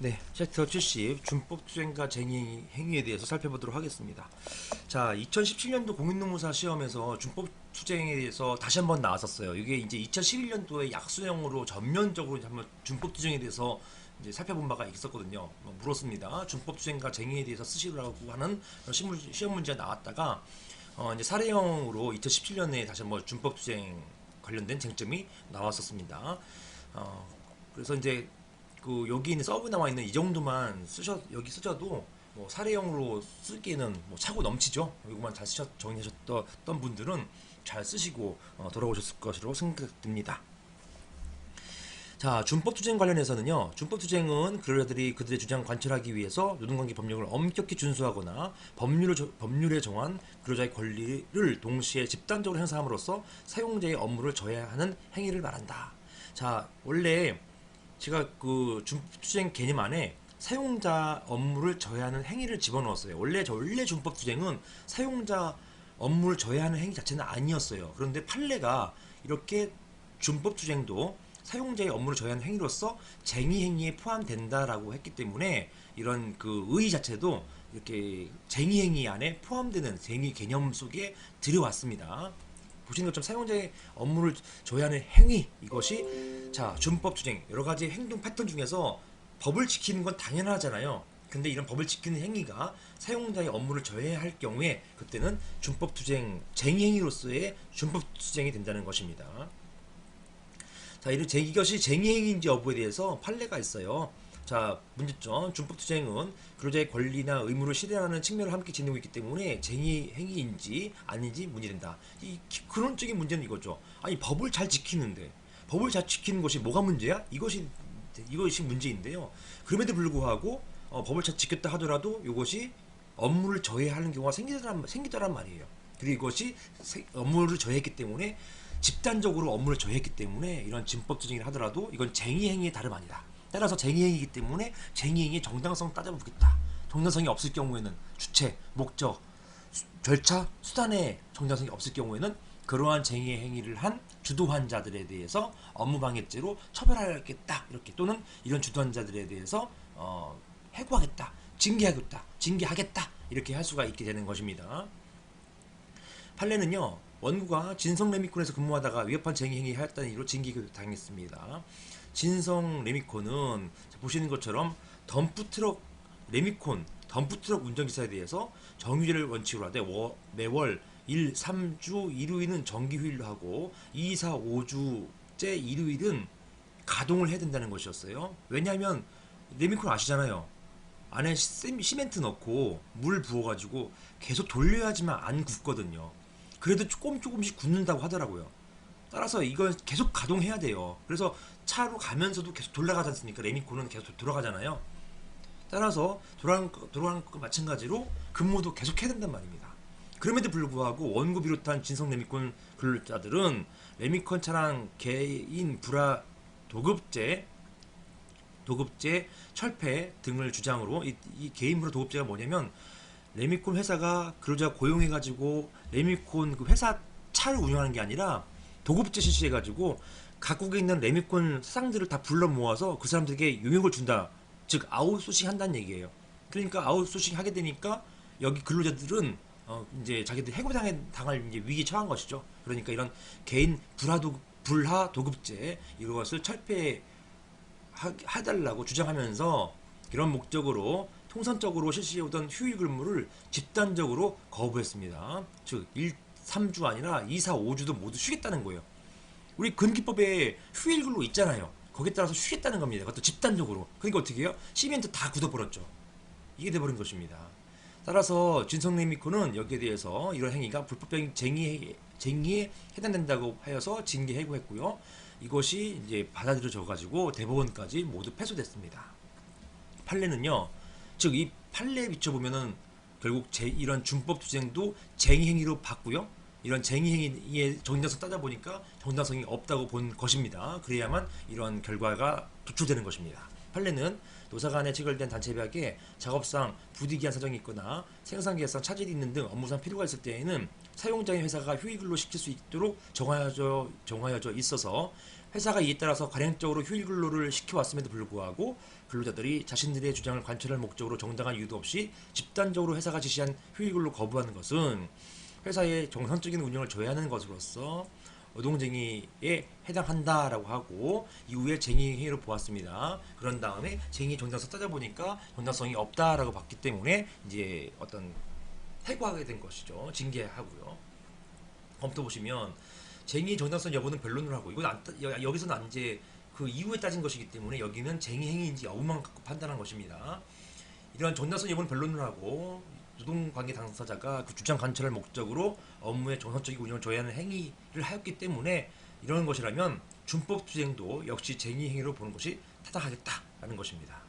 네, 챕터 70 준법투쟁과 쟁의 행위에 대해서 살펴보도록 하겠습니다. 자, 2017년도 공인노무사 시험에서 준법투쟁에 대해서 다시 한번 나왔었어요. 이게 이제 2011년도에 약수형으로 전면적으로 이제 한번 준법투쟁에 대해서 이제 살펴본 바가 있었거든요. 물었습니다. 준법투쟁과 쟁의에 대해서 쓰시라고 하는 시험 문제가 나왔다가 이제 사례형으로 2017년에 다시 한번 준법투쟁 관련된 쟁점이 나왔었습니다. 그래서 이제 그 여기 있는 서브 나와 있는 이 정도만 여기 쓰셔도 뭐 사례형으로 쓰기에는 뭐 차고 넘치죠. 이것만 잘 정리하셨던 분들은 잘 쓰시고 돌아오셨을 것으로 생각됩니다. 자, 준법투쟁 관련해서는요. 준법투쟁은 근로자들이 그들의 주장 관철하기 위해서 노동관계 법령을 엄격히 준수하거나 법률에 정한 근로자의 권리를 동시에 집단적으로 행사함으로써 사용자의 업무를 저해하는 행위를 말한다. 자, 원래 제가 그 준법투쟁 개념 안에 사용자 업무를 저해하는 행위를 집어넣었어요. 원래 준법투쟁은 사용자 업무를 저해하는 행위 자체는 아니었어요. 그런데 판례가 이렇게 준법투쟁도 사용자의 업무를 저해하는 행위로서 쟁의 행위에 포함된다라고 했기 때문에 이런 그 의의 자체도 이렇게 쟁의 행위 안에 포함되는 쟁의 개념 속에 들여왔습니다. 보시는 것처럼 사용자의 업무를 저해하는 행위, 이것이 자 준법투쟁 여러가지 행동 패턴 중에서 법을 지키는 건 당연하잖아요. 근데 이런 법을 지키는 행위가 사용자의 업무를 저해할 경우에 그때는 준법투쟁 쟁의행위로서의 준법투쟁이 된다는 것입니다. 자, 이것이 쟁의행위인지 여부에 대해서 판례가 있어요. 자, 문제점. 준법투쟁은 근로자의 권리나 의무를 실현하는 측면을 함께 지니고 있기 때문에 쟁의행위인지 아닌지 문제된다. 이 근원적인 문제는 이거죠. 아니, 법을 잘 지키는데 법을 잘 지키는 것이 뭐가 문제야? 이것이 문제인데요. 그럼에도 불구하고 법을 잘 지켰다 하더라도 이것이 업무를 저해하는 경우가 생기더란 말이에요. 그리고 이것이 업무를 저해했기 때문에 집단적으로 업무를 저해했기 때문에 이런 준법투쟁을 하더라도 이건 쟁의행위의 다름 아니다. 따라서 쟁의행위이기 때문에 쟁의행위의 정당성 따져보겠다. 정당성이 없을 경우에는 주체, 목적, 절차, 수단의 정당성이 없을 경우에는 그러한 쟁의행위를 한 주도환자들에 대해서 업무방해죄로 처벌하겠다. 이렇게 또는 이런 주도환자들에 대해서 해고하겠다. 징계하겠다. 이렇게 할 수가 있게 되는 것입니다. 판례는요. 원고가 진성 레미콘에서 근무하다가 위협한 쟁의행위 하였다는 이유로 징계를 당했습니다. 진성 레미콘은 보시는 것처럼 덤프트럭 운전기사에 대해서 정규제를 원칙으로 하되 매월 1, 3주 일요일은 정기휴일로 하고 2, 4, 5주째 일요일은 가동을 해야 된다는 것이었어요. 왜냐하면 레미콘 아시잖아요. 안에 시멘트 넣고 물 부어가지고 계속 돌려야지만 안 굳거든요. 그래도 조금씩 굳는다고 하더라고요. 따라서 이건 계속 가동해야 돼요. 그래서 차로 가면서도 계속 돌아가지 않습니까? 레미콘은 계속 돌아가잖아요. 따라서 돌아가는 것 마찬가지로 근무도 계속 해야 된단 말입니다. 그럼에도 불구하고 원고 비롯한 진성 레미콘 근로자들은 레미콘 차량 개인 불화 도급죄, 철폐 등을 주장으로 이 개인 불화 도급죄가 뭐냐면 레미콘 회사가 근로자 고용해가지고 레미콘 그 회사 차를 운영하는 게 아니라 도급제 실시해가지고 각국에 있는 레미콘 사장들을 다 불러 모아서 그 사람들에게 용역을 준다. 즉 아웃소싱 한다는 얘기예요. 그러니까 아웃소싱 하게 되니까 여기 근로자들은 이제 자기들 해고당할 이제 위기에 처한 것이죠. 그러니까 이런 개인 불하 도급제 이것을 철폐해달라고 주장하면서 이런 목적으로 통선적으로 실시해오던 휴일 근무를 집단적으로 거부했습니다. 즉 3주 아니라 2, 4, 5주도 모두 쉬겠다는 거예요. 우리 근기법에 휴일 근로 있잖아요. 거기에 따라서 쉬겠다는 겁니다. 그것도 집단적으로. 그러니까 어떻게 해요? 시멘트 다 굳어버렸죠. 이게 돼버린 것입니다. 따라서 진성레미코는 여기에 대해서 이런 행위가 불법적인 쟁의에 해당된다고 하여서 징계 해고했고요. 이것이 이제 받아들여져가지고 대법원까지 모두 패소됐습니다. 판례는요. 즉 이 판례에 비춰보면은 결국 이런 준법투쟁도 쟁의행위로 봤고요. 이런 쟁의행위의 정당성 따져보니까 정당성이 없다고 본 것입니다. 그래야만 이런 결과가 도출되는 것입니다. 판례는 노사 간에 체결된 단체 계약에 작업상 부득이한 사정이 있거나 생산 계획상 차질이 있는 등 업무상 필요가 있을 때에는 사용자인 회사가 휴일근로 시킬 수 있도록 정하여져 있어서 회사가 이에 따라서 관행적으로 휴일근로를 시켜왔음에도 불구하고 근로자들이 자신들의 주장을 관철할 목적으로 정당한 이유도 없이 집단적으로 회사가 지시한 휴일근로 거부하는 것은 회사의 정상적인 운영을 저해하는 것으로서 노동쟁의에 해당한다라고 하고 이후에 쟁의 행위로 보았습니다. 그런 다음에 쟁의 정당성 따져보니까 정당성이 없다라고 봤기 때문에 이제 어떤 해고하게 된 것이죠. 징계하고요. 검토 보시면 쟁의 정당성 여부는 변론을 하고 이건 여기서는 이제 그 이후에 따진 것이기 때문에 여기는 쟁의 행위인지 여부만 갖고 판단한 것입니다. 이러한 정당성 여부는 변론을 하고 노동관계 당사자가 그 주장 관철을 목적으로 업무의 정상적인 운영을 저해하는 행위를 하였기 때문에 이런 것이라면 준법 투쟁도 역시 쟁의 행위로 보는 것이 타당하겠다라는 것입니다.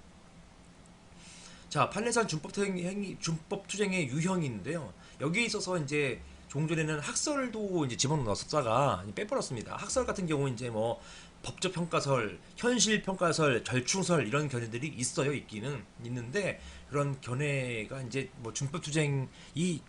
자, 판례상 준법 투쟁의 유형인데요. 여기에 있어서 이제 종전에는 학설도 이제 집어넣었다가 빼버렸습니다. 학설 같은 경우는 이제 뭐 법적 평가설, 현실 평가설, 절충설 이런 견해들이 있기는 있는데 그런 견해가 이제 뭐 준법 투쟁이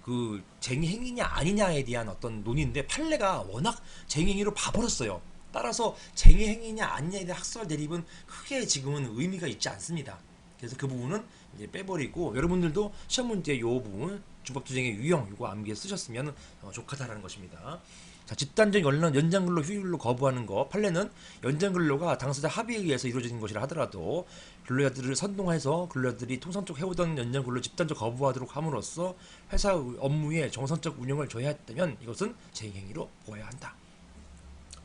그 쟁의 행위냐 아니냐에 대한 어떤 논의인데 판례가 워낙 쟁의 행위로 봐버렸어요. 따라서 쟁의 행위냐 아니냐에 대한 학설 대립은 크게 지금은 의미가 있지 않습니다. 그래서 그 부분은 이제 빼버리고 여러분들도 시험 문제 요 부분 준법투쟁의 유형 이거 암기해 쓰셨으면 좋겠다라는 것입니다. 자, 집단적 연장근로 휴일로 거부하는 거 판례는 연장근로가 당사자 합의에 의해서 이루어진 것이라 하더라도 근로자들을 선동해서 근로자들이 통상적 해오던 연장근로 집단적 거부하도록 함으로써 회사 업무의 정상적 운영을 저해했다면 이것은 쟁의행위로 보아야 한다.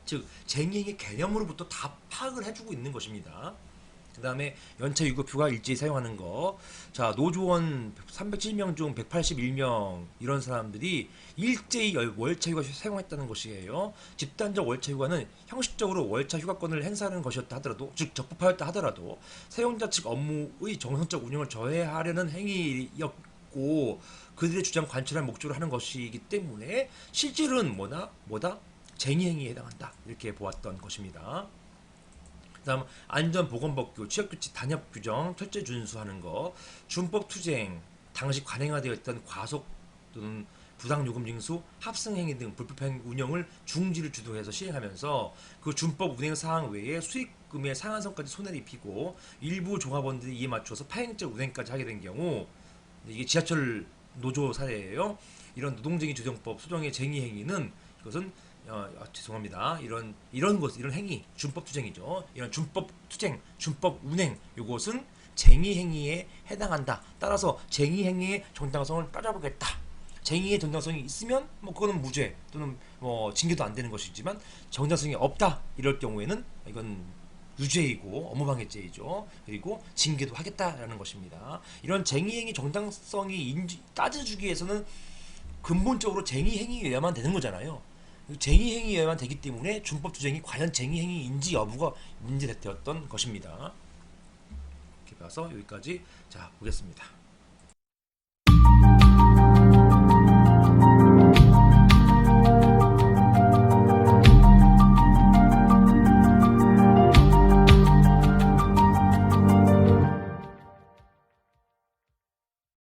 즉 쟁의행위 개념으로부터 다 파악을 해주고 있는 것입니다. 그 다음에 연차 유급휴가 일제히 사용하는 거. 자, 노조원 307명 중 181명 이런 사람들이 일제히 월차 휴가 사용했다는 것이에요. 집단적 월차 휴가는 형식적으로 월차 휴가권을 행사하는 것이었다 하더라도, 즉 적법하였다 하더라도 사용자 측 업무의 정상적 운영을 저해하려는 행위였고 그들의 주장 관철할 목적으로 하는 것이기 때문에 실질은 뭐다? 쟁의행위에 해당한다. 이렇게 보았던 것입니다. 다음 안전보건법규, 취업규칙, 단협규정 철저히 준수하는 거, 준법투쟁, 당시 관행화되어 있던 과속 또는 부당요금징수, 합승행위 등 불법행 운영을 중지를 주도해서 시행하면서 그 준법 운행 사항 외에 수익금의 상한선까지 손해를 입히고 일부 종합원들이 이에 맞춰서 파행적 운행까지 하게 된 경우 이게 지하철 노조 사례예요. 이런 노동쟁의 조정법 수정의 쟁의행위는 이것은 죄송합니다. 이런 행위, 준법 투쟁이죠. 이런 준법 투쟁, 준법 운행, 이것은 쟁의 행위에 해당한다. 따라서 쟁의 행위의 정당성을 따져보겠다. 쟁의의 정당성이 있으면 뭐 그거는 무죄 또는 뭐 징계도 안 되는 것이지만 정당성이 없다. 이럴 경우에는 이건 유죄이고 업무방해죄이죠. 그리고 징계도 하겠다라는 것입니다. 이런 쟁의 행위 정당성이 따져주기 위해서는 근본적으로 쟁의 행위여야만 되는 거잖아요. 쟁의 행위여야만 되기 때문에 준법 투쟁이 과연 쟁의 행위인지 여부가 문제되었던 것입니다. 이렇게 봐서 여기까지 자 보겠습니다.